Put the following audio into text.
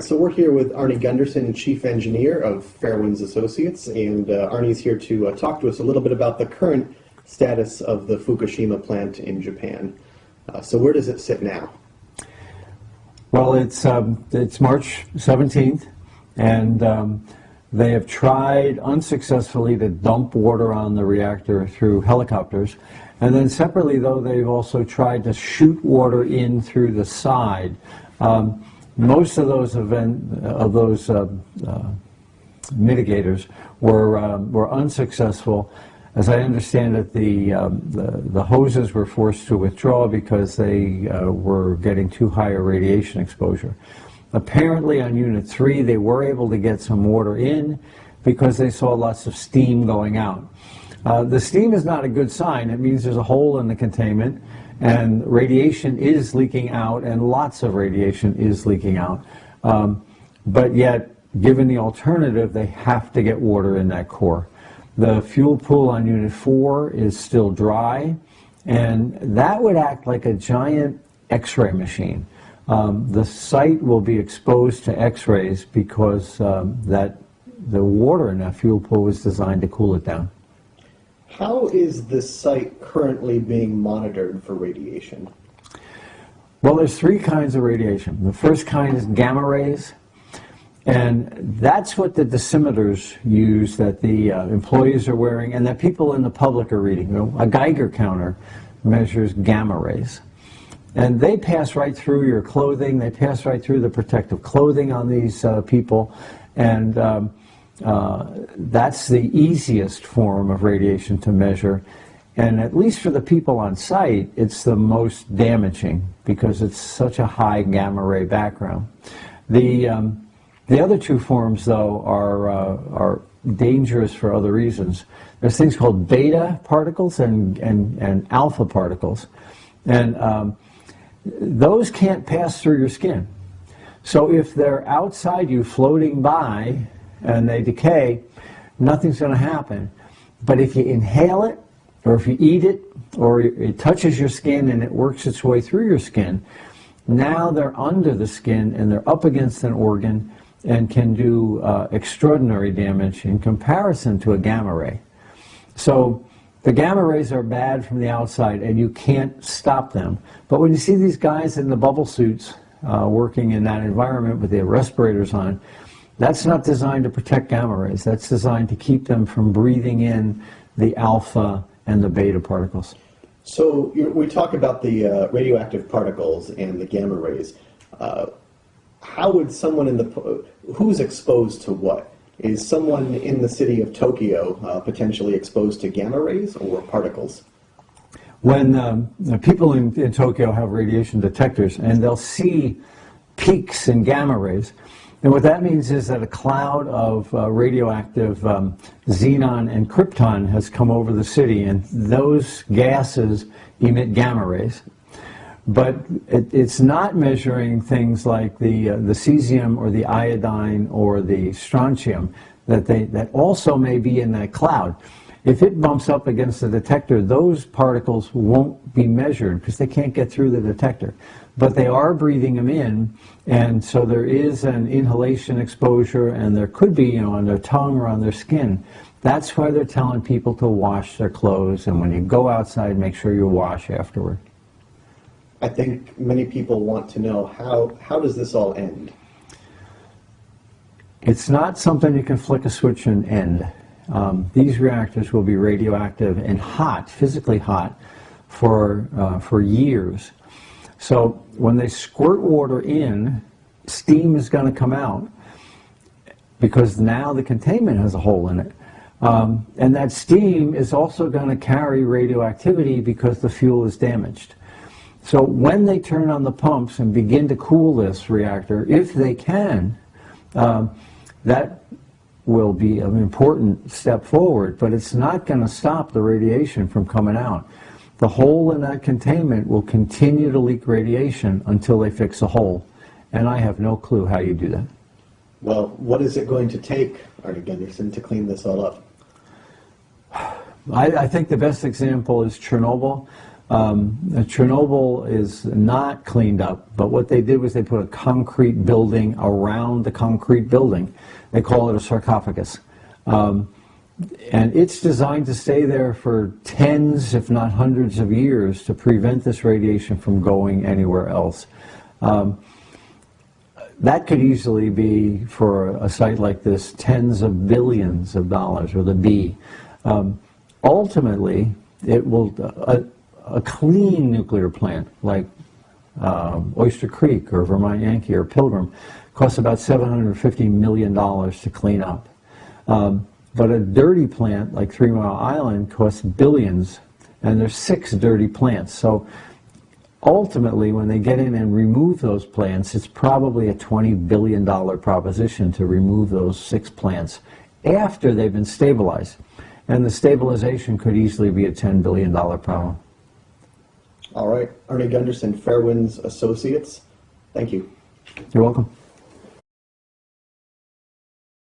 So we're here with Arnie Gunderson, Chief Engineer of Fairwinds Associates, and Arnie's here to talk to us a little bit about the current status of the Fukushima plant in Japan. So where does it sit now? Well, it's March 17th, and they have tried unsuccessfully to dump water on the reactor through helicopters. And then separately, though, they've also tried to shoot water in through the side. Most of those mitigators were unsuccessful. As I understand it, the hoses were forced to withdraw because they were getting too high a radiation exposure. Apparently on Unit 3 they were able to get some water in because they saw lots of steam going out. The steam is not a good sign. It means there's a hole in the containment and radiation is leaking out, and lots of radiation is leaking out. But yet, given the alternative, they have to get water in that core. The fuel pool on Unit 4 is still dry, and that would act like a giant X-ray machine. The site will be exposed to X-rays because the water in that fuel pool was designed to cool it down. How is this site currently being monitored for radiation? Well, there's three kinds of radiation. The first kind is gamma rays, and that's what the dosimeters use that the employees are wearing and that people in the public are reading. You know, a Geiger counter measures gamma rays. And they pass right through your clothing, they pass right through the protective clothing on these people, and that's the easiest form of radiation to measure. And at least for the people on site, it's the most damaging because it's such a high gamma ray background. The other two forms, though, are dangerous for other reasons. There's things called beta particles and alpha particles. And those can't pass through your skin. So if they're outside you floating by and they decay, nothing's going to happen. But if you inhale it, or if you eat it, or it touches your skin and it works its way through your skin, now they're under the skin and they're up against an organ and can do extraordinary damage in comparison to a gamma ray. So the gamma rays are bad from the outside and you can't stop them. But when you see these guys in the bubble suits working in that environment with their respirators on, that's not designed to protect gamma rays. That's designed to keep them from breathing in the alpha and the beta particles. So we talk about the radioactive particles and the gamma rays. How would someone who's exposed to what? Is someone in the city of Tokyo potentially exposed to gamma rays or particles? When people in Tokyo have radiation detectors and they'll see peaks in gamma rays, and what that means is that a cloud of radioactive xenon and krypton has come over the city, and those gases emit gamma rays. But it's not measuring things like the cesium or the iodine or the strontium that also may be in that cloud. If it bumps up against the detector, those particles won't be measured because they can't get through the detector. But they are breathing them in, and so there is an inhalation exposure, and there could be, on their tongue or on their skin. That's why they're telling people to wash their clothes, and when you go outside, make sure you wash afterward. I think many people want to know how does this all end? It's not something you can flick a switch and end. These reactors will be radioactive and hot, physically hot, for years. So when they squirt water in, steam is going to come out because now the containment has a hole in it. And that steam is also going to carry radioactivity because the fuel is damaged. So when they turn on the pumps and begin to cool this reactor, if they can, that will be an important step forward, but it's not going to stop the radiation from coming out. The hole in that containment will continue to leak radiation until they fix the hole, and I have no clue how you do that. Well, what is it going to take, Arnie Gunderson, to clean this all up? I think the best example is Chernobyl. Chernobyl is not cleaned up, but what they did was they put a concrete building around the concrete building. They call it a sarcophagus. And it's designed to stay there for tens, if not hundreds of years to prevent this radiation from going anywhere else. That could easily be, for a site like this, tens of billions of dollars with a B. Ultimately, it will, a clean nuclear plant like Oyster Creek or Vermont Yankee or Pilgrim costs about $750 million to clean up. But a dirty plant like 3 Mile Island costs billions, and there's 6 dirty plants. So ultimately, when they get in and remove those plants, it's probably a $20 billion proposition to remove those 6 plants after they've been stabilized. And the stabilization could easily be a $10 billion problem. All right. Ernie Gunderson, Fairwinds Associates, thank you. You're welcome.